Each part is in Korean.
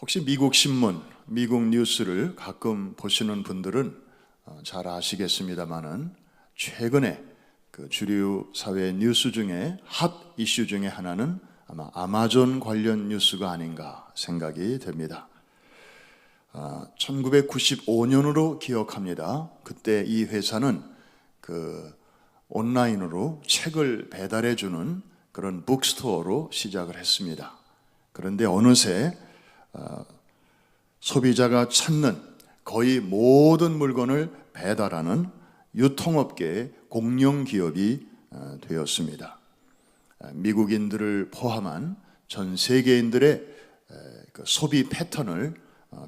혹시 미국 신문, 미국 뉴스를 가끔 보시는 분들은 잘 아시겠습니다만은 최근에 그 주류 사회 뉴스 중에 핫 이슈 중에 하나는 아마 아마존 관련 뉴스가 아닌가 생각이 됩니다. 1995년으로 기억합니다. 그때 이 회사는 그 온라인으로 책을 배달해주는 그런 북스토어로 시작을 했습니다. 그런데 어느새 소비자가 찾는 거의 모든 물건을 배달하는 유통업계의 공룡 기업이 되었습니다. 미국인들을 포함한 전 세계인들의 소비 패턴을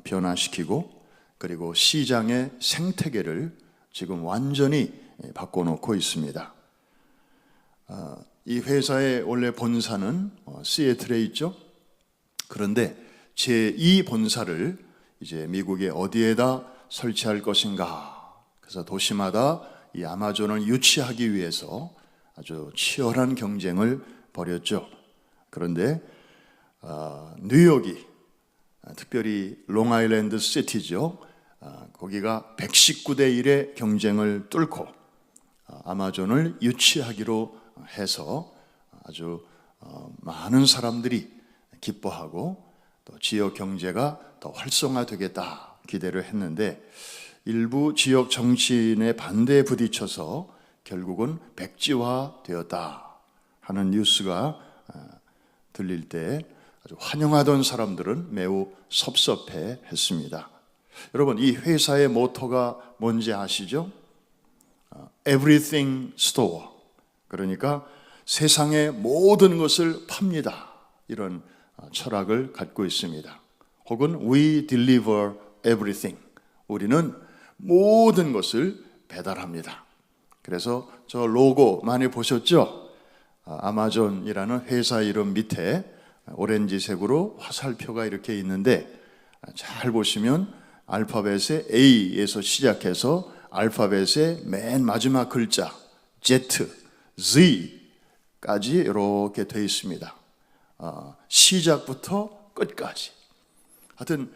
변화시키고 그리고 시장의 생태계를 지금 완전히 바꿔놓고 있습니다. 이 회사의 원래 본사는 시애틀에 있죠. 그런데 제2 본사를 이제 미국의 어디에다 설치할 것인가. 그래서 도시마다 이 아마존을 유치하기 위해서 아주 치열한 경쟁을 벌였죠. 그런데 뉴욕이 특별히 롱아일랜드 시티죠. 거기가 119대 1의 경쟁을 뚫고 아마존을 유치하기로 해서 아주 많은 사람들이 기뻐하고 또 지역 경제가 더 활성화되겠다 기대를 했는데 일부 지역 정치인의 반대에 부딪혀서 결국은 백지화되었다 하는 뉴스가 들릴 때 아주 환영하던 사람들은 매우 섭섭해 했습니다. 여러분, 이 회사의 모토가 뭔지 아시죠? Everything Store. 그러니까 세상의 모든 것을 팝니다. 이런 철학을 갖고 있습니다. 혹은 We deliver everything. 우리는 모든 것을 배달합니다. 그래서 저 로고 많이 보셨죠? 아마존이라는 회사 이름 밑에 오렌지색으로 화살표가 이렇게 있는데 잘 보시면 알파벳의 A에서 시작해서 알파벳의 맨 마지막 글자 Z, Z까지 이렇게 되어 있습니다. 시작부터 끝까지. 하여튼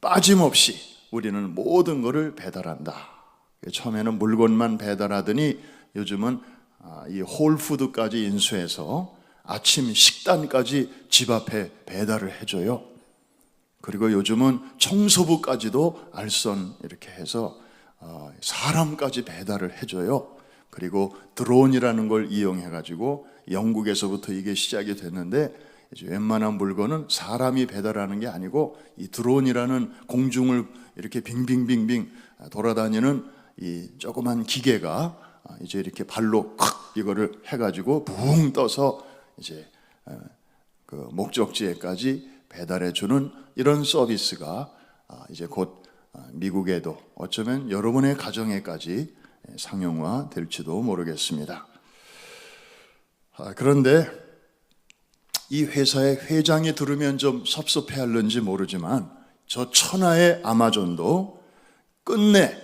빠짐없이 우리는 모든 것을 배달한다. 처음에는 물건만 배달하더니 요즘은 이 홀푸드까지 인수해서 아침 식단까지 집 앞에 배달을 해줘요. 그리고 요즘은 청소부까지도 알선 이렇게 해서 사람까지 배달을 해줘요. 그리고 드론이라는 걸 이용해가지고 영국에서부터 이게 시작이 됐는데 이제 웬만한 물건은 사람이 배달하는 게 아니고 이 드론이라는 공중을 이렇게 빙빙빙빙 돌아다니는 이 조그만 기계가 이제 이렇게 발로 콱 이거를 해가지고 붕 떠서 이제 그 목적지에까지 배달해주는 이런 서비스가 이제 곧 미국에도 어쩌면 여러분의 가정에까지 상용화 될지도 모르겠습니다. 그런데 이 회사의 회장이 들으면 좀 섭섭해할는지 모르지만 저 천하의 아마존도 끝내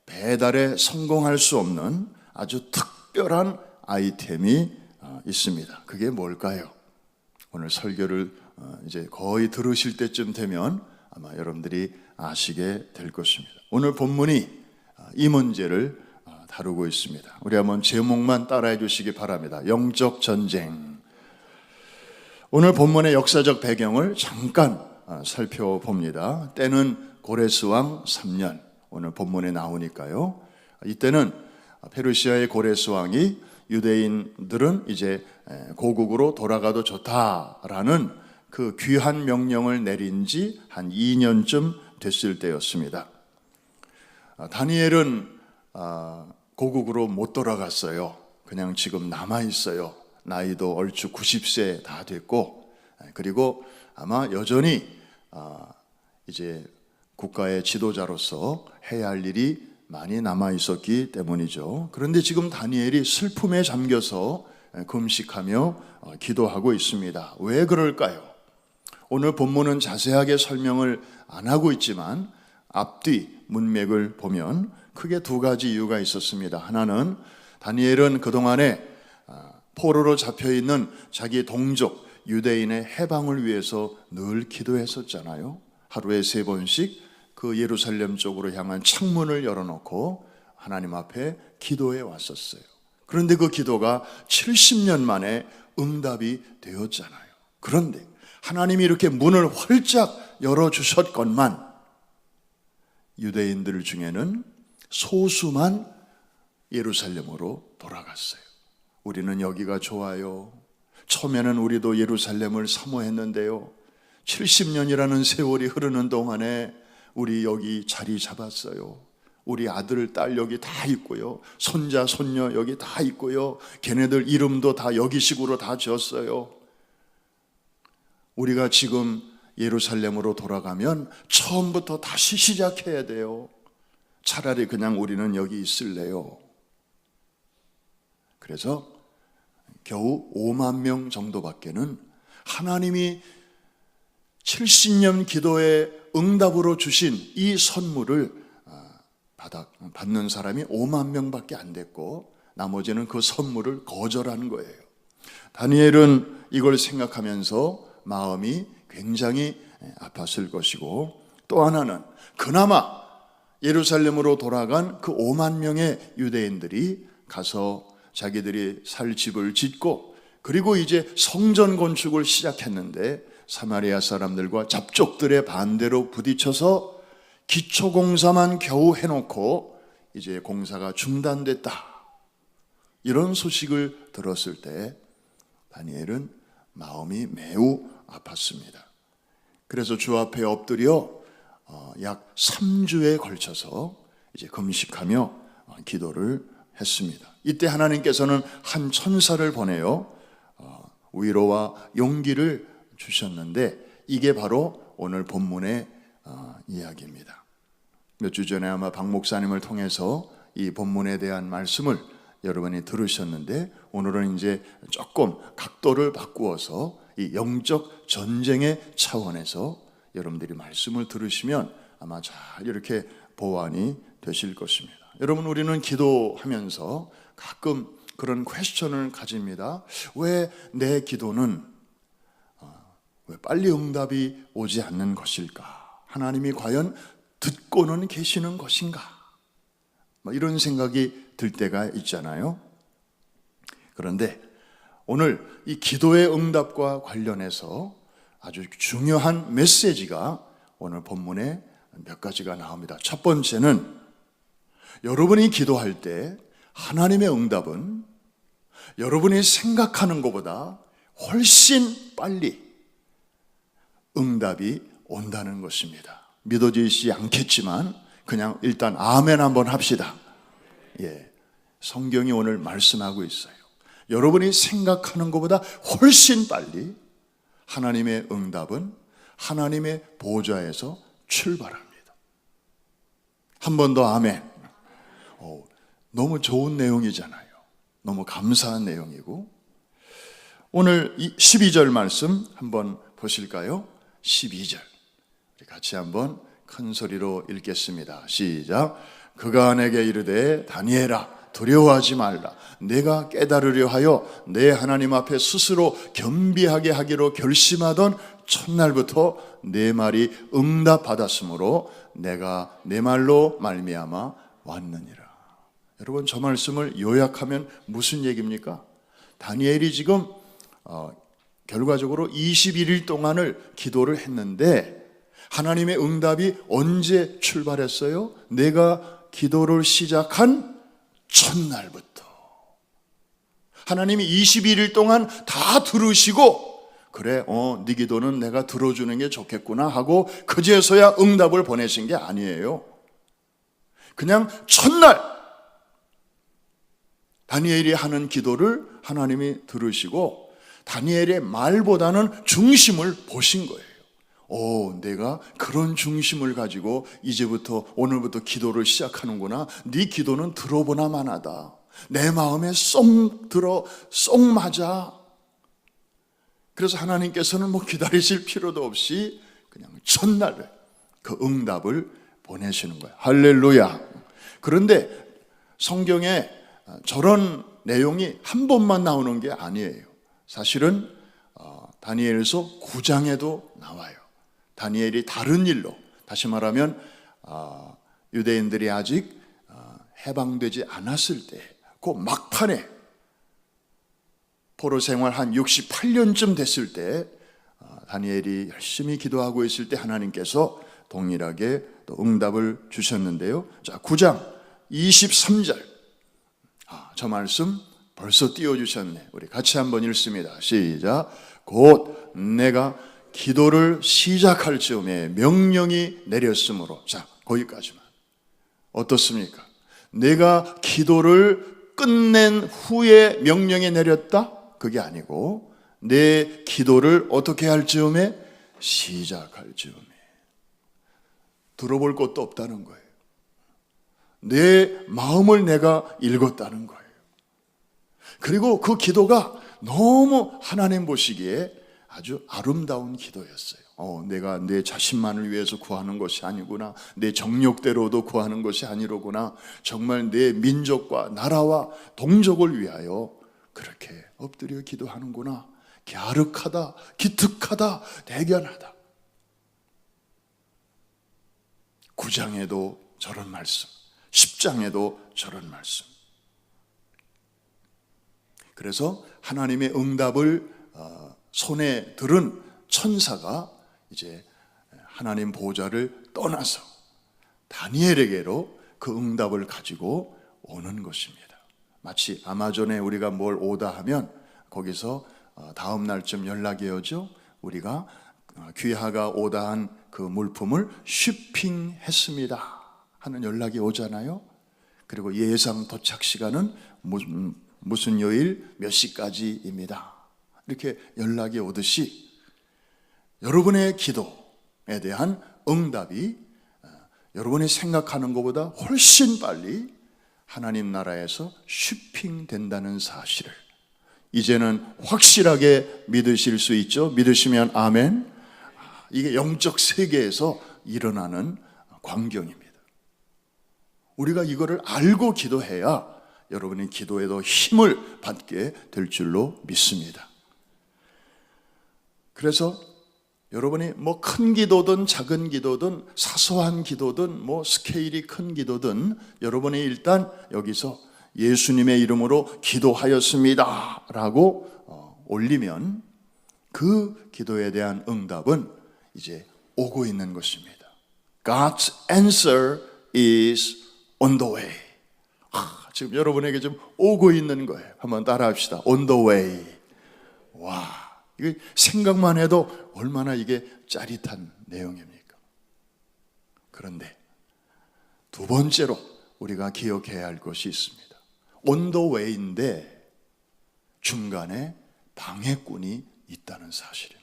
배달에 성공할 수 없는 아주 특별한 아이템이 있습니다. 그게 뭘까요? 오늘 설교를 이제 거의 들으실 때쯤 되면 아마 여러분들이 아시게 될 것입니다. 오늘 본문이 이 문제를 다루고 있습니다. 우리 한번 제목만 따라해 주시기 바랍니다. 영적 전쟁. 오늘 본문의 역사적 배경을 잠깐 살펴봅니다. 때는 고레스왕 3년. 오늘 본문에 나오니까요. 이때는 페르시아의 고레스 왕이 유대인들은 이제 고국으로 돌아가도 좋다라는 그 귀한 명령을 내린 지 한 2년쯤 됐을 때였습니다. 다니엘은 고국으로 못 돌아갔어요. 그냥 지금 남아 있어요. 나이도 얼추 90세 다 됐고, 그리고 아마 여전히 이제 국가의 지도자로서 해야 할 일이 많이 남아 있었기 때문이죠. 그런데 지금 다니엘이 슬픔에 잠겨서 금식하며 기도하고 있습니다. 왜 그럴까요? 오늘 본문은 자세하게 설명을 안 하고 있지만 앞뒤 문맥을 보면 크게 두 가지 이유가 있었습니다. 하나는 다니엘은 그동안에 포로로 잡혀있는 자기 동족 유대인의 해방을 위해서 늘 기도했었잖아요. 하루에 3번씩 그 예루살렘 쪽으로 향한 창문을 열어놓고 하나님 앞에 기도해 왔었어요. 그런데 그 기도가 70년 만에 응답이 되었잖아요. 그런데 하나님이 이렇게 문을 활짝 열어주셨건만 유대인들 중에는 소수만 예루살렘으로 돌아갔어요. 우리는 여기가 좋아요. 처음에는 우리도 예루살렘을 사모했는데요. 70년이라는 세월이 흐르는 동안에 우리 여기 자리 잡았어요. 우리 아들, 딸 여기 다 있고요. 손자, 손녀 여기 다 있고요. 걔네들 이름도 다 여기식으로 다 지었어요. 우리가 지금 예루살렘으로 돌아가면 처음부터 다시 시작해야 돼요. 차라리 그냥 우리는 여기 있을래요. 그래서 겨우 5만 명 정도밖에는 하나님이 70년 기도의 응답으로 주신 이 선물을 받는 사람이 5만 명밖에 안 됐고 나머지는 그 선물을 거절한 거예요. 다니엘은 이걸 생각하면서 마음이 굉장히 아팠을 것이고, 또 하나는 그나마 예루살렘으로 돌아간 그 5만 명의 유대인들이 가서 자기들이 살 집을 짓고 그리고 이제 성전 건축을 시작했는데 사마리아 사람들과 잡족들의 반대로 부딪혀서 기초공사만 겨우 해놓고 이제 공사가 중단됐다, 이런 소식을 들었을 때 다니엘은 마음이 매우 아팠습니다. 그래서 주 앞에 엎드려 약 3주에 걸쳐서 이제 금식하며 기도를 했습니다. 이때 하나님께서는 한 천사를 보내요 위로와 용기를 주셨는데 이게 바로 오늘 본문의 이야기입니다. 몇 주 전에 아마 박 목사님을 통해서 이 본문에 대한 말씀을 여러분이 들으셨는데, 오늘은 이제 조금 각도를 바꾸어서 이 영적 전쟁의 차원에서 여러분들이 말씀을 들으시면 아마 잘 이렇게 보완이 되실 것입니다. 여러분, 우리는 기도하면서 가끔 그런 퀘스천을 가집니다. 왜 내 기도는 왜 빨리 응답이 오지 않는 것일까? 하나님이 과연 듣고는 계시는 것인가? 이런 생각이 들 때가 있잖아요. 그런데 오늘 이 기도의 응답과 관련해서 아주 중요한 메시지가 오늘 본문에 몇 가지가 나옵니다. 첫 번째는 여러분이 기도할 때 하나님의 응답은 여러분이 생각하는 것보다 훨씬 빨리 응답이 온다는 것입니다. 믿어지지 않겠지만 그냥 일단 아멘 한번 합시다. 성경이 오늘 말씀하고 있어요. 여러분이 생각하는 것보다 훨씬 빨리 하나님의 응답은 하나님의 보좌에서 출발합니다. 한 번 더 아멘. 너무 좋은 내용이잖아요. 너무 감사한 내용이고, 오늘 12절 말씀 한번 보실까요? 12절 우리 같이 한번 큰 소리로 읽겠습니다. 시작. 그가 내게 이르되 다니엘아 두려워하지 말라. 내가 깨달으려 하여 내 하나님 앞에 스스로 겸비하게 하기로 결심하던 첫날부터 내 말이 응답받았으므로 내가 내 말로 말미암아 왔느니라. 여러분, 저 말씀을 요약하면 무슨 얘기입니까? 다니엘이 지금 결과적으로 21일 동안을 기도를 했는데 하나님의 응답이 언제 출발했어요? 내가 기도를 시작한 첫날부터. 하나님이 21일 동안 다 들으시고 그래, 네 기도는 내가 들어주는 게 좋겠구나 하고 그제서야 응답을 보내신 게 아니에요. 그냥 첫날 다니엘이 하는 기도를 하나님이 들으시고 다니엘의 말보다는 중심을 보신 거예요. 내가 그런 중심을 가지고 이제부터 오늘부터 기도를 시작하는구나. 네 기도는 들어보나 마나다. 내 마음에 쏙 들어, 쏙 맞아. 그래서 하나님께서는 뭐 기다리실 필요도 없이 그냥 첫날에 그 응답을 보내시는 거예요. 할렐루야. 그런데 성경에 저런 내용이 한 번만 나오는 게 아니에요. 사실은 다니엘서 9장에도 나와요. 다니엘이 다른 일로, 다시 말하면 유대인들이 아직 해방되지 않았을 때, 그 막판에 포로 생활 한 68년쯤 됐을 때 다니엘이 열심히 기도하고 있을 때 하나님께서 동일하게 또 응답을 주셨는데요. 자, 9장 23절. 저 말씀 벌써 띄워주셨네. 우리 같이 한번 읽습니다. 시작. 곧 내가 기도를 시작할 즈음에 명령이 내렸으므로. 자, 거기까지만. 어떻습니까? 내가 기도를 끝낸 후에 명령이 내렸다? 그게 아니고 내 기도를 어떻게 할 즈음에? 시작할 즈음에. 들어볼 것도 없다는 거예요. 내 마음을 내가 읽었다는 거예요. 그리고 그 기도가 너무 하나님 보시기에 아주 아름다운 기도였어요. 내가 내 자신만을 위해서 구하는 것이 아니구나. 내 정욕대로도 구하는 것이 아니로구나. 정말 내 민족과 나라와 동족을 위하여 그렇게 엎드려 기도하는구나. 갸륵하다, 기특하다, 대견하다. 9장에도 저런 말씀, 10장에도 저런 말씀. 그래서 하나님의 응답을 손에 들은 천사가 이제 하나님 보좌를 떠나서 다니엘에게로 그 응답을 가지고 오는 것입니다. 마치 아마존에 우리가 뭘 오다 하면 거기서 다음 날쯤 연락이 오죠. 우리가 귀하가 오다한 그 물품을 쉬핑했습니다 하는 연락이 오잖아요. 그리고 예상 도착 시간은 무슨 요일 몇 시까지입니다. 이렇게 연락이 오듯이 여러분의 기도에 대한 응답이 여러분이 생각하는 것보다 훨씬 빨리 하나님 나라에서 쉬핑된다는 사실을 이제는 확실하게 믿으실 수 있죠. 믿으시면 아멘. 이게 영적 세계에서 일어나는 광경입니다. 우리가 이거를 알고 기도해야 여러분의 기도에도 힘을 받게 될 줄로 믿습니다. 그래서 여러분이 뭐 큰 기도든 작은 기도든 사소한 기도든 뭐 스케일이 큰 기도든 여러분이 일단 여기서 예수님의 이름으로 기도하였습니다 라고 올리면 그 기도에 대한 응답은 이제 오고 있는 것입니다. God's answer is on the way. 지금 여러분에게 좀 오고 있는 거예요. 한번 따라 합시다. On the way. 와, 이게 생각만 해도 얼마나 이게 짜릿한 내용입니까? 그런데 두 번째로 우리가 기억해야 할 것이 있습니다. On the way인데 중간에 방해꾼이 있다는 사실입니다.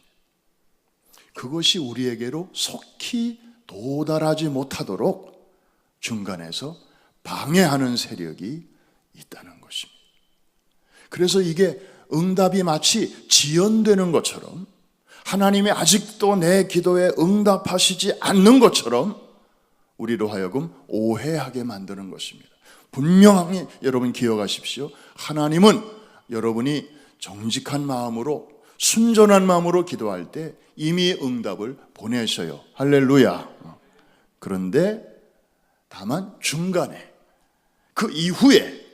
그것이 우리에게로 속히 도달하지 못하도록 중간에서 방해하는 세력이 있다는 것입니다. 그래서 이게 응답이 마치 지연되는 것처럼 하나님이 아직도 내 기도에 응답하시지 않는 것처럼 우리로 하여금 오해하게 만드는 것입니다. 분명히 여러분 기억하십시오. 하나님은 여러분이 정직한 마음으로 순전한 마음으로 기도할 때 이미 응답을 보내셔요. 할렐루야. 그런데 다만 중간에 그 이후에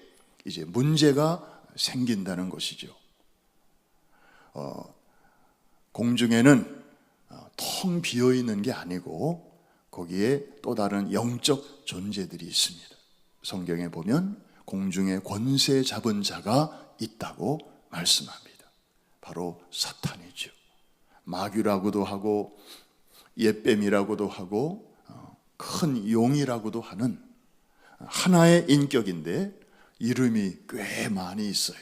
이제 문제가 생긴다는 것이죠. 공중에는 텅 비어 있는 게 아니고 거기에 또 다른 영적 존재들이 있습니다. 성경에 보면 공중에 권세 잡은 자가 있다고 말씀합니다. 바로 사탄이죠. 마귀라고도 하고 옅뱀이라고도 하고 큰 용이라고도 하는 하나의 인격인데 이름이 꽤 많이 있어요.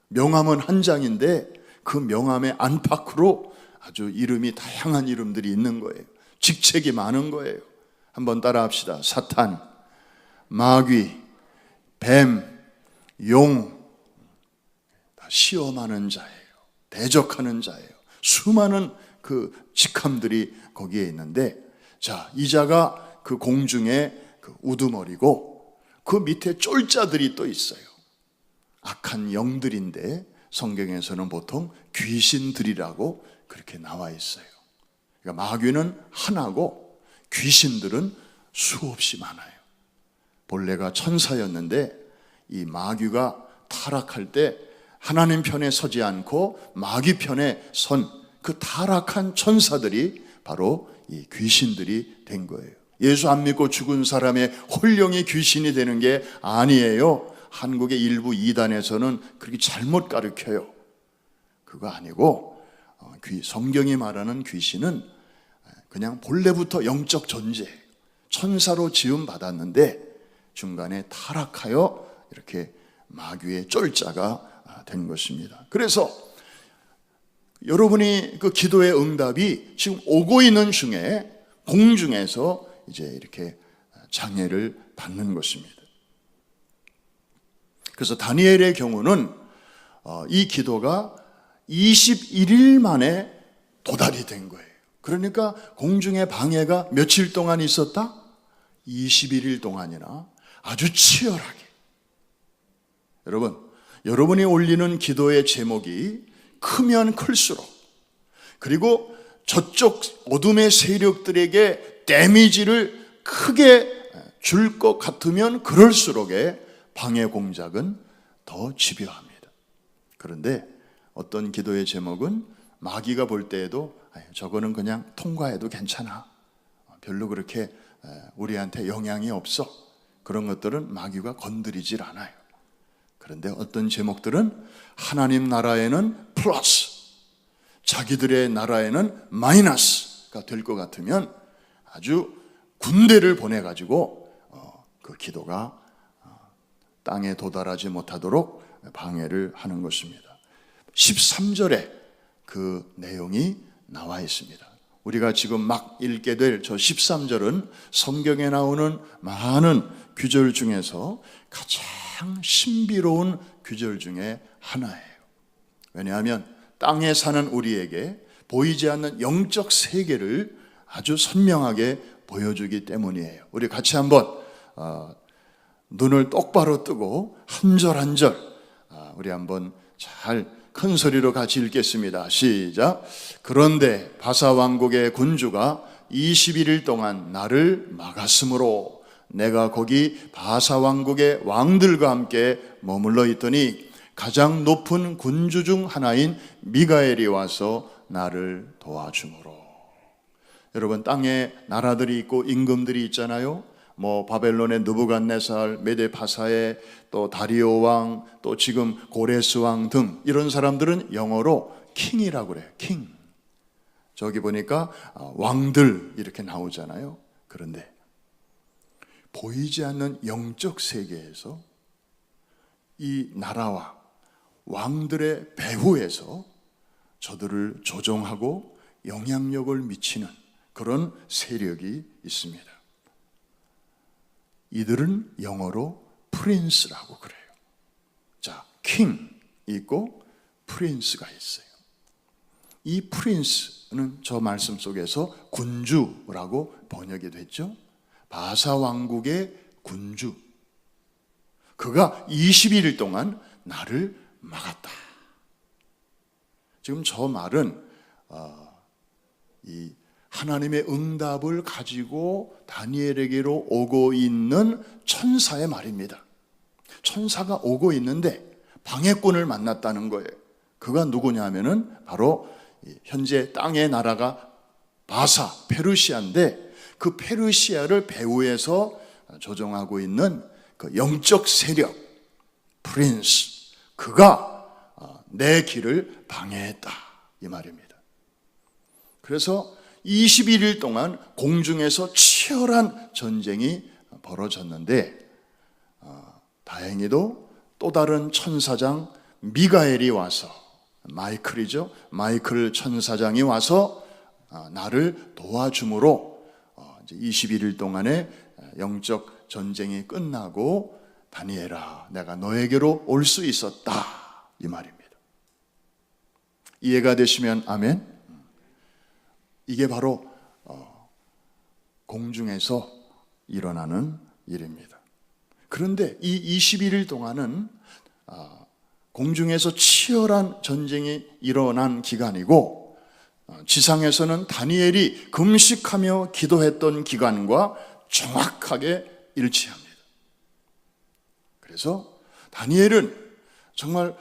명함은 한 장인데 그 명함의 안팎으로 아주 이름이 다양한 이름들이 있는 거예요. 직책이 많은 거예요. 한번 따라 합시다. 사탄, 마귀, 뱀, 용, 다 시험하는 자예요. 대적하는 자예요. 수많은 그 직함들이 거기에 있는데, 자, 이 자가 그 공중에 그 우두머리고 그 밑에 쫄자들이 또 있어요. 악한 영들인데 성경에서는 보통 귀신들이라고 그렇게 나와 있어요. 그러니까 마귀는 하나고 귀신들은 수없이 많아요. 본래가 천사였는데 이 마귀가 타락할 때 하나님 편에 서지 않고 마귀 편에 선 그 타락한 천사들이 바로 이 귀신들이 된 거예요. 예수 안 믿고 죽은 사람의 혼령이 귀신이 되는 게 아니에요. 한국의 일부 이단에서는 그렇게 잘못 가르쳐요. 그거 아니고 성경이 말하는 귀신은 그냥 본래부터 영적 존재, 천사로 지음 받았는데 중간에 타락하여 이렇게 마귀의 쫄자가 된 것입니다. 그래서 여러분이 그 기도의 응답이 지금 오고 있는 중에 공중에서 이제 이렇게 장애를 받는 것입니다. 그래서 다니엘의 경우는 이 기도가 21일 만에 도달이 된 거예요. 그러니까 공중의 방해가 며칠 동안 있었다? 21일 동안이나 아주 치열하게. 여러분이 올리는 기도의 제목이 크면 클수록, 그리고 저쪽 어둠의 세력들에게 데미지를 크게 줄 것 같으면 그럴수록의 방해 공작은 더 집요합니다. 그런데 어떤 기도의 제목은 마귀가 볼 때에도 저거는 그냥 통과해도 괜찮아, 별로 그렇게 우리한테 영향이 없어, 그런 것들은 마귀가 건드리질 않아요. 그런데 어떤 제목들은 하나님 나라에는 플러스, 자기들의 나라에는 마이너스가 될 것 같으면 아주 군대를 보내가지고 그 기도가 땅에 도달하지 못하도록 방해를 하는 것입니다. 13절에 그 내용이 나와 있습니다. 우리가 지금 막 읽게 될 저 13절은 성경에 나오는 많은 규절 중에서 가장 신비로운 규절 중에 하나예요. 왜냐하면 땅에 사는 우리에게 보이지 않는 영적 세계를 아주 선명하게 보여주기 때문이에요. 우리 같이 한번 눈을 똑바로 뜨고 한 절 한 절 우리 한번 잘 큰 소리로 같이 읽겠습니다. 시작. 그런데 바사 왕국의 군주가 21일 동안 나를 막았으므로 내가 거기 바사 왕국의 왕들과 함께 머물러 있더니 가장 높은 군주 중 하나인 미가엘이 와서 나를 도와주므로. 여러분, 땅에 나라들이 있고 임금들이 있잖아요. 바벨론의 느부갓네살, 메데파사의 또 다리오 왕, 또 지금 고레스 왕 등 이런 사람들은 영어로 킹이라고 그래요. 킹. 저기 보니까 왕들 이렇게 나오잖아요. 그런데 보이지 않는 영적 세계에서 이 나라와 왕들의 배후에서 저들을 조종하고 영향력을 미치는 그런 세력이 있습니다. 이들은 영어로 프린스라고 그래요. 자, 킹 있고 프린스가 있어요. 이 프린스는 저 말씀 속에서 군주라고 번역이 됐죠. 바사 왕국의 군주. 그가 21일 동안 나를 막았다. 지금 저 말은 이 하나님의 응답을 가지고 다니엘에게로 오고 있는 천사의 말입니다. 천사가 오고 있는데 방해꾼을 만났다는 거예요. 그가 누구냐 하면은 바로 현재 땅의 나라가 바사, 페르시아인데 그 페르시아를 배후에서 조종하고 있는 그 영적 세력, 프린스, 그가 내 길을 방해했다, 이 말입니다. 그래서 21일 동안 공중에서 치열한 전쟁이 벌어졌는데 다행히도 또 다른 천사장 미가엘이 와서, 마이클이죠. 마이클 천사장이 와서 나를 도와줌으로 이제 21일 동안의 영적 전쟁이 끝나고 다니엘아, 내가 너에게로 올 수 있었다, 이 말입니다. 이해가 되시면 아멘. 이게 바로 공중에서 일어나는 일입니다. 그런데 이 21일 동안은 공중에서 치열한 전쟁이 일어난 기간이고, 지상에서는 다니엘이 금식하며 기도했던 기간과 정확하게 일치합니다. 그래서 다니엘은 정말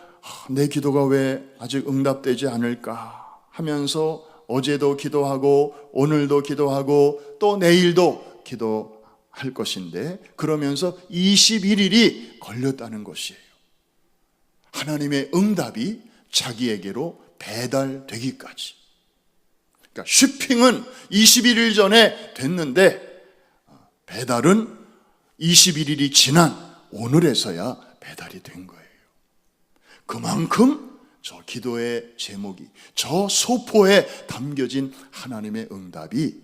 내 기도가 왜 아직 응답되지 않을까 하면서 어제도 기도하고 오늘도 기도하고 또 내일도 기도할 것인데, 그러면서 21일이 걸렸다는 것이에요. 하나님의 응답이 자기에게로 배달되기까지. 그러니까 쇼핑은 21일 전에 됐는데 배달은 21일이 지난 오늘에서야 배달이 된 거예요. 그만큼 저 기도의 제목이, 저 소포에 담겨진 하나님의 응답이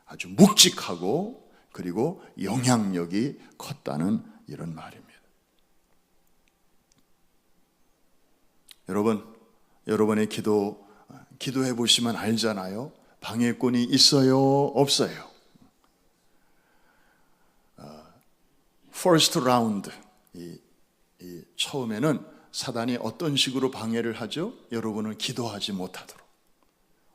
아주 묵직하고 그리고 영향력이 컸다는 이런 말입니다. 여러분의 기도해 보시면 알잖아요. 방해꾼이 있어요, 없어요? First round, 처음에는 사단이 어떤 식으로 방해를 하죠? 여러분을 기도하지 못하도록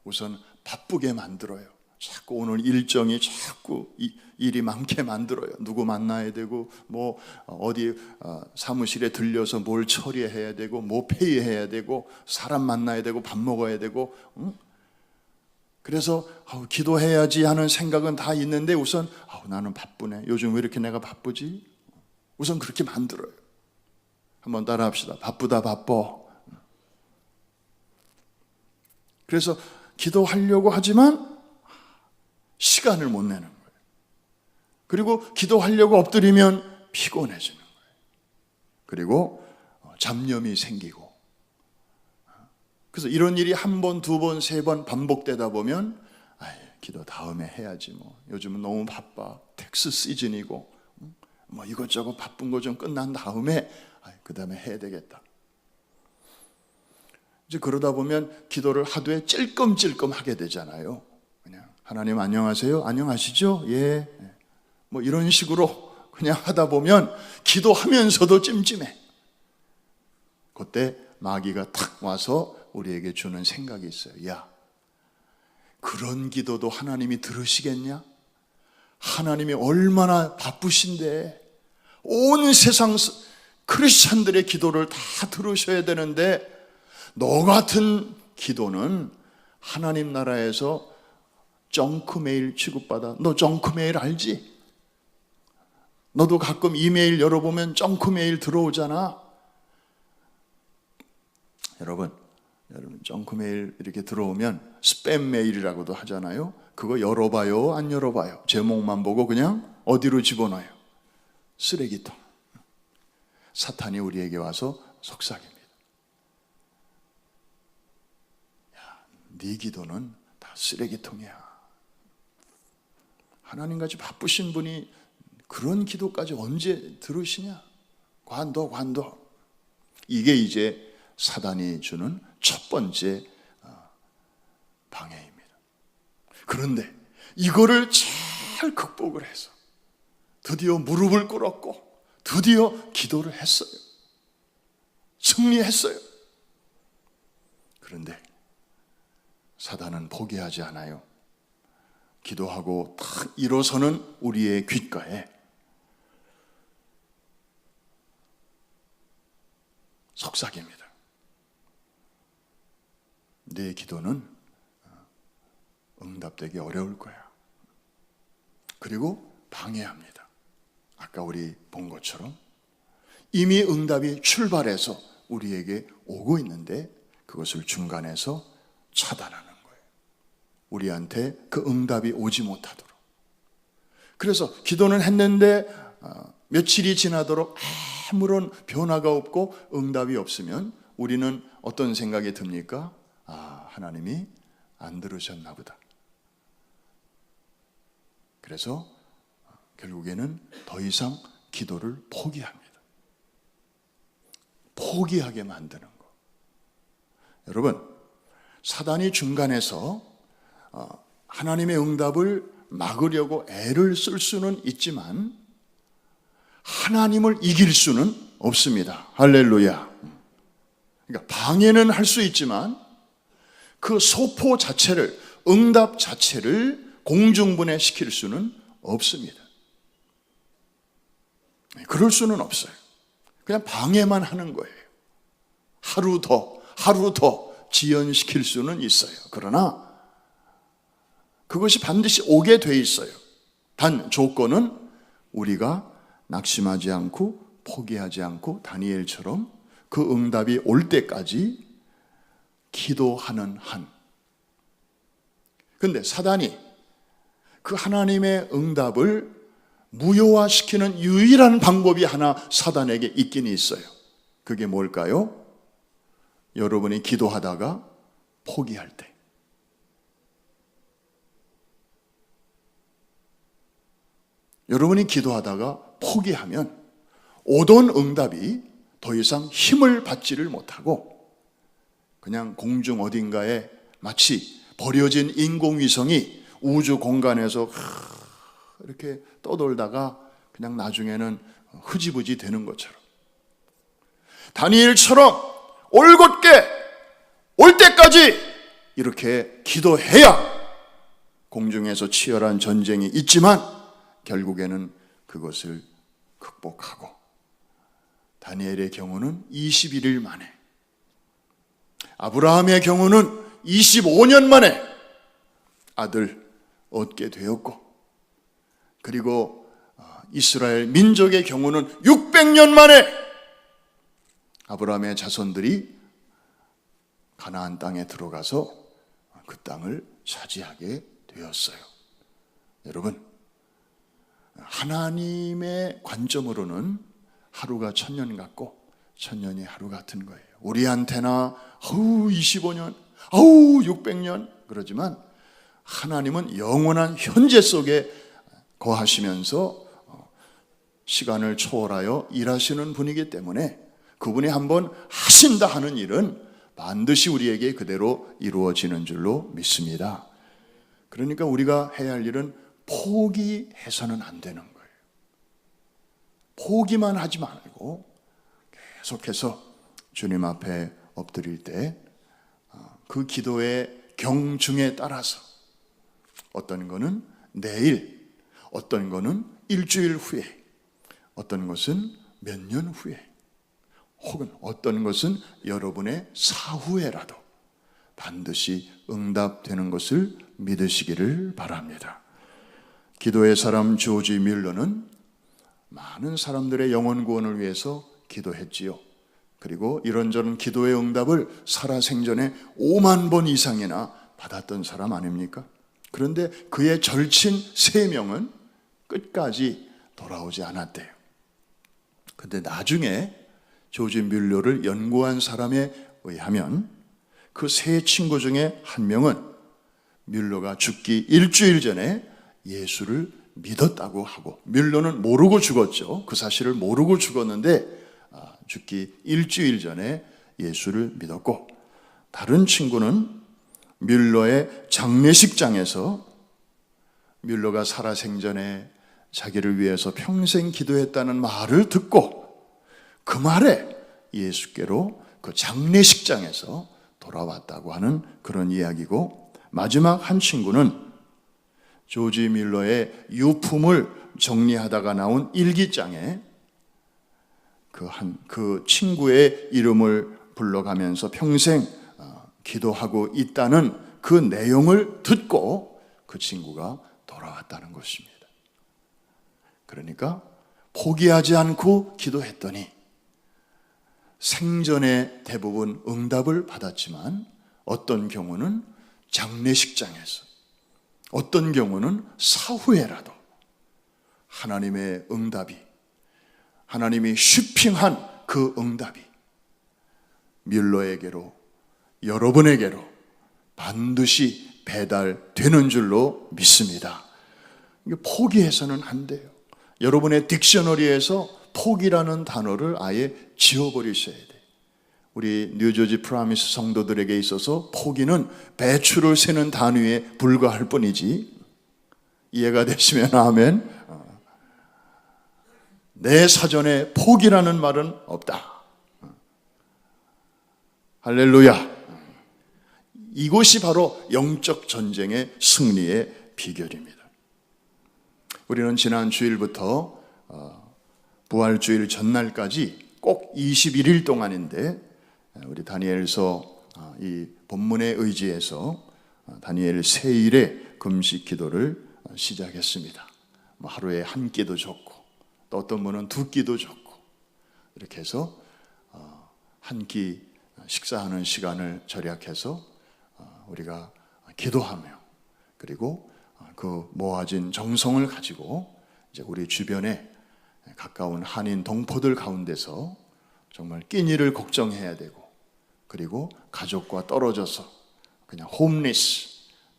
우선 바쁘게 만들어요. 자꾸 오늘 일정이 자꾸 일이 많게 만들어요. 누구 만나야 되고, 뭐 어디 사무실에 들려서 뭘 처리해야 되고, 뭐 회의해야 되고, 사람 만나야 되고, 밥 먹어야 되고, 그래서 기도해야지 하는 생각은 다 있는데 우선 나는 바쁘네. 요즘 왜 이렇게 내가 바쁘지? 우선 그렇게 만들어요. 한번 따라 합시다. 바쁘다 바빠. 그래서 기도하려고 하지만 시간을 못 내는 거예요. 그리고 기도하려고 엎드리면 피곤해지는 거예요. 그리고 잡념이 생기고. 그래서 이런 일이 한 번, 두 번, 세 번 반복되다 보면 기도 다음에 해야지 뭐. 요즘은 너무 바빠. 텍스 시즌이고 뭐 이것저것 바쁜 거 좀 끝난 다음에 그 다음에 해야 되겠다. 이제 그러다 보면 기도를 하루에 찔끔찔끔 하게 되잖아요. 그냥 하나님 안녕하세요? 안녕하시죠? 예. 뭐 이런 식으로 그냥 하다 보면 기도하면서도 찜찜해. 그때 마귀가 탁 와서 우리에게 주는 생각이 있어요. 야, 그런 기도도 하나님이 들으시겠냐? 하나님이 얼마나 바쁘신데 온 세상 크리스찬들의 기도를 다 들으셔야 되는데 너 같은 기도는 하나님 나라에서 정크메일 취급받아. 너 정크메일 알지? 너도 가끔 이메일 열어보면 정크메일 들어오잖아. 여러분 정크메일 이렇게 들어오면 스팸 메일이라고도 하잖아요. 그거 열어봐요, 안 열어봐요? 제목만 보고 그냥 어디로 집어넣어요? 쓰레기통. 사탄이 우리에게 와서 속삭입니다. 야, 네 기도는 다 쓰레기통이야. 하나님같이 바쁘신 분이 그런 기도까지 언제 들으시냐? 관둬. 이게 이제 사단이 주는 첫 번째 방해입니다. 그런데 이거를 잘 극복을 해서 드디어 무릎을 꿇었고 드디어 기도를 했어요. 승리했어요. 그런데 사단은 포기하지 않아요. 기도하고 탁 일어서는 우리의 귓가에 속삭입니다. 내 기도는 응답되기 어려울 거야. 그리고 방해합니다. 아까 우리 본 것처럼 이미 응답이 출발해서 우리에게 오고 있는데 그것을 중간에서 차단하는 거예요. 우리한테 그 응답이 오지 못하도록. 그래서 기도는 했는데 며칠이 지나도록 아무런 변화가 없고 응답이 없으면 우리는 어떤 생각이 듭니까? 하나님이 안 들으셨나 보다. 그래서 결국에는 더 이상 기도를 포기합니다. 포기하게 만드는 거. 여러분, 사단이 중간에서 하나님의 응답을 막으려고 애를 쓸 수는 있지만 하나님을 이길 수는 없습니다. 할렐루야. 그러니까 방해는 할 수 있지만 그 소포 자체를, 응답 자체를 공중분해시킬 수는 없습니다. 그럴 수는 없어요. 그냥 방해만 하는 거예요. 하루 더 지연시킬 수는 있어요. 그러나 그것이 반드시 오게 돼 있어요. 단 조건은 우리가 낙심하지 않고 포기하지 않고 다니엘처럼 그 응답이 올 때까지 기도하는 한. 근데 사단이 그 하나님의 응답을 무효화시키는 유일한 방법이 하나 사단에게 있긴 있어요. 그게 뭘까요? 여러분이 기도하다가 포기할 때. 여러분이 기도하다가 포기하면 오던 응답이 더 이상 힘을 받지를 못하고 그냥 공중 어딘가에 마치 버려진 인공위성이 우주 공간에서 이렇게 떠돌다가 그냥 나중에는 흐지부지 되는 것처럼, 다니엘처럼 올곧게 올 때까지 이렇게 기도해야 공중에서 치열한 전쟁이 있지만 결국에는 그것을 극복하고, 다니엘의 경우는 21일 만에, 아브라함의 경우는 25년 만에 아들 얻게 되었고, 그리고 이스라엘 민족의 경우는 600년 만에 아브라함의 자손들이 가나안 땅에 들어가서 그 땅을 차지하게 되었어요. 여러분, 하나님의 관점으로는 하루가 1000년 같고 1000년이 하루 같은 거예요. 우리한테나 25년, 600년 그러지만 하나님은 영원한 현재 속에 거하시면서 시간을 초월하여 일하시는 분이기 때문에 그분이 한번 하신다 하는 일은 반드시 우리에게 그대로 이루어지는 줄로 믿습니다. 그러니까 우리가 해야 할 일은 포기해서는 안 되는 거예요. 포기만 하지 말고 계속해서 주님 앞에 엎드릴 때 그 기도의 경중에 따라서 어떤 거는 내일, 어떤 거는 일주일 후에, 어떤 것은 몇 년 후에, 혹은 어떤 것은 여러분의 사후에라도 반드시 응답되는 것을 믿으시기를 바랍니다. 기도의 사람 조지 밀러는 많은 사람들의 영혼 구원을 위해서 기도했지요. 그리고 이런저런 기도의 응답을 살아생전에 5만 번 이상이나 받았던 사람 아닙니까? 그런데 그의 절친 3명은 끝까지 돌아오지 않았대요. 근데 나중에 조지 밀러를 연구한 사람에 의하면 그 3 친구 중에 한 명은 밀러가 죽기 일주일 전에 예수를 믿었다고 하고, 밀러는 모르고 죽었죠. 그 사실을 모르고 죽었는데 죽기 일주일 전에 예수를 믿었고, 다른 친구는 밀러의 장례식장에서 밀러가 살아생전에 자기를 위해서 평생 기도했다는 말을 듣고 그 말에 예수께로 그 장례식장에서 돌아왔다고 하는 그런 이야기고, 마지막 한 친구는 조지 밀러의 유품을 정리하다가 나온 일기장에 그 친구의 이름을 불러가면서 평생 기도하고 있다는 그 내용을 듣고 그 친구가 돌아왔다는 것입니다. 그러니까 포기하지 않고 기도했더니 생전에 대부분 응답을 받았지만 어떤 경우는 장례식장에서, 어떤 경우는 사후에라도 하나님의 응답이, 하나님이 쉬핑한 그 응답이 밀러에게로, 여러분에게로 반드시 배달되는 줄로 믿습니다. 포기해서는 안 돼요. 여러분의 딕셔너리에서 포기라는 단어를 아예 지워버리셔야 돼요. 우리 뉴저지 프라미스 성도들에게 있어서 포기는 배추를 세는 단위에 불과할 뿐이지, 이해가 되시면 아멘. 내 사전에 포기라는 말은 없다. 할렐루야. 이것이 바로 영적 전쟁의 승리의 비결입니다. 우리는 지난 주일부터 부활주일 전날까지 꼭 21일 동안인데 우리 다니엘서 이 본문에 의지해서 다니엘 세일의 금식 기도를 시작했습니다. 하루에 한 끼도 좋고 또 어떤 분은 두 끼도 좋고 이렇게 해서 한 끼 식사하는 시간을 절약해서 우리가 기도하며 그리고 그 모아진 정성을 가지고 이제 우리 주변에 가까운 한인 동포들 가운데서 정말 끼니를 걱정해야 되고 그리고 가족과 떨어져서 그냥 홈리스,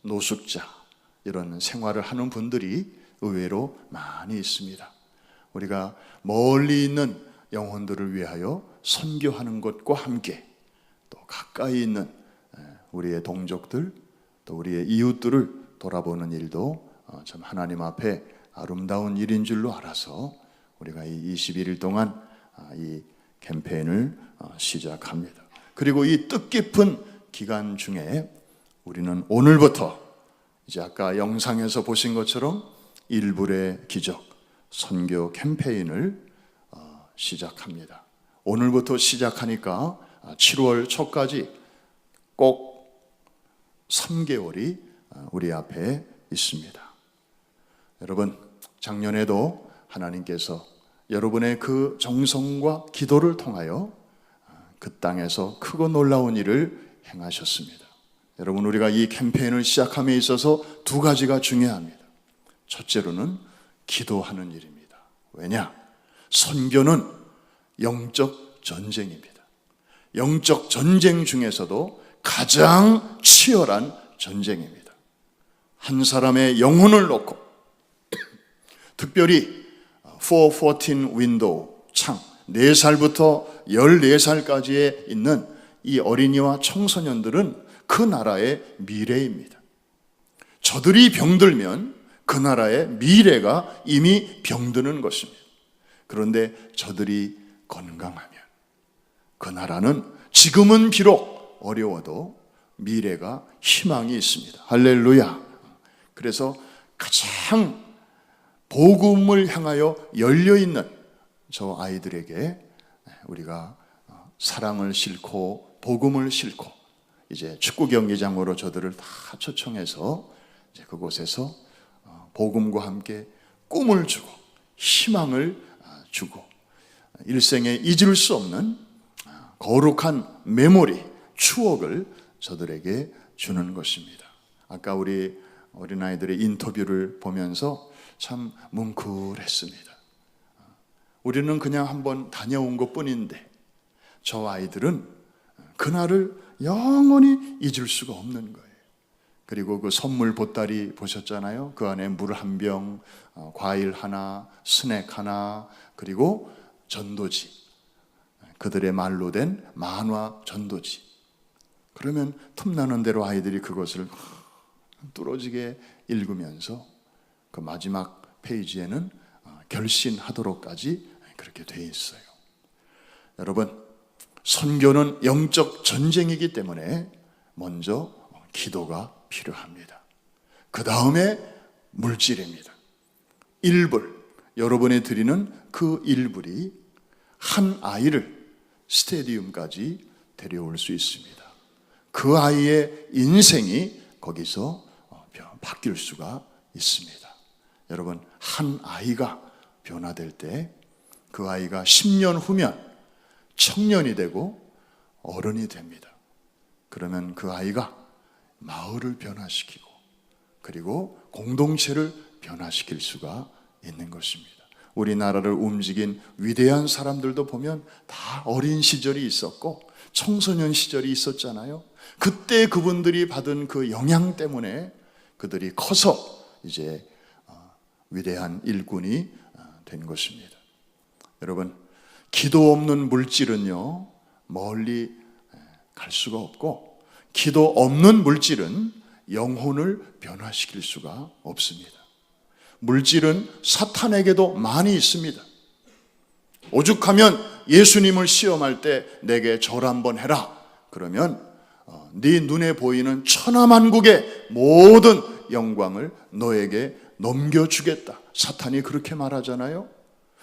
노숙자 이런 생활을 하는 분들이 의외로 많이 있습니다. 우리가 멀리 있는 영혼들을 위하여 선교하는 것과 함께 또 가까이 있는 우리의 동족들 또 우리의 이웃들을 돌아보는 일도 참 하나님 앞에 아름다운 일인 줄로 알아서 우리가 이 21일 동안 이 캠페인을 시작합니다. 그리고 이 뜻깊은 기간 중에 우리는 오늘부터 이제 아까 영상에서 보신 것처럼 일불의 기적 선교 캠페인을 시작합니다. 오늘부터 시작하니까 7월 초까지 꼭 3개월이 우리 앞에 있습니다. 여러분, 작년에도 하나님께서 여러분의 그 정성과 기도를 통하여 그 땅에서 크고 놀라운 일을 행하셨습니다. 여러분, 우리가 이 캠페인을 시작함에 있어서 두 가지가 중요합니다. 첫째로는 기도하는 일입니다. 왜냐? 선교는 영적 전쟁입니다. 영적 전쟁 중에서도 가장 치열한 전쟁입니다. 한 사람의 영혼을 놓고 특별히 414 윈도우 창 4살부터 14살까지에 있는 이 어린이와 청소년들은 그 나라의 미래입니다. 저들이 병들면 그 나라의 미래가 이미 병드는 것입니다. 그런데 저들이 건강하면 그 나라는 지금은 비록 어려워도 미래가 희망이 있습니다. 할렐루야. 그래서 가장 복음을 향하여 열려있는 저 아이들에게 우리가 사랑을 싣고 복음을 싣고 이제 축구 경기장으로 저들을 다 초청해서 이제 그곳에서 복음과 함께 꿈을 주고 희망을 주고 일생에 잊을 수 없는 거룩한 메모리, 추억을 저들에게 주는 것입니다. 아까 우리 어린아이들의 인터뷰를 보면서 참 뭉클했습니다. 우리는 그냥 한번 다녀온 것뿐인데 저 아이들은 그날을 영원히 잊을 수가 없는 거예요. 그리고 그 선물 보따리 보셨잖아요. 그 안에 물 한 병, 과일 하나, 스낵 하나, 그리고 전도지, 그들의 말로 된 만화 전도지. 그러면 틈나는 대로 아이들이 그것을 뚫어지게 읽으면서 그 마지막 페이지에는 결신하도록까지 그렇게 돼 있어요. 여러분, 선교는 영적 전쟁이기 때문에 먼저 기도가 필요합니다. 그 다음에 물질입니다. 일불, 여러분이 드리는 그 일불이 한 아이를 스테디움까지 데려올 수 있습니다. 그 아이의 인생이 거기서 바뀔 수가 있습니다. 여러분, 한 아이가 변화될 때 그 아이가 10년 후면 청년이 되고 어른이 됩니다. 그러면 그 아이가 마을을 변화시키고 그리고 공동체를 변화시킬 수가 있는 것입니다. 우리나라를 움직인 위대한 사람들도 보면 다 어린 시절이 있었고 청소년 시절이 있었잖아요. 그때 그분들이 받은 그 영향 때문에 그들이 커서 이제 위대한 일꾼이 된 것입니다. 여러분, 기도 없는 물질은요 멀리 갈 수가 없고 기도 없는 물질은 영혼을 변화시킬 수가 없습니다. 물질은 사탄에게도 많이 있습니다. 오죽하면 예수님을 시험할 때 내게 절 한번 해라, 그러면 네 눈에 보이는 천하만국의 모든 영광을 너에게 넘겨주겠다. 사탄이 그렇게 말하잖아요.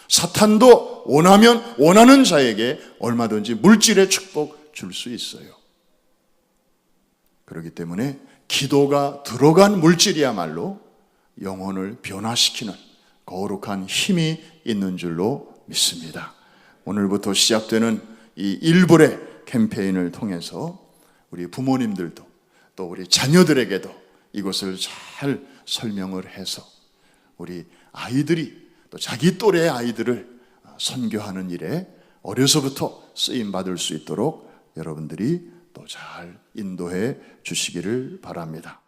사탄도 원하면 원하는 자에게 얼마든지 물질의 축복 줄 수 있어요. 그렇기 때문에 기도가 들어간 물질이야말로 영혼을 변화시키는 거룩한 힘이 있는 줄로 믿습니다. 오늘부터 시작되는 이 일불의 캠페인을 통해서 우리 부모님들도 또 우리 자녀들에게도 이것을 잘 설명을 해서 우리 아이들이 또 자기 또래의 아이들을 선교하는 일에 어려서부터 쓰임 받을 수 있도록 여러분들이 또 잘 인도해 주시기를 바랍니다.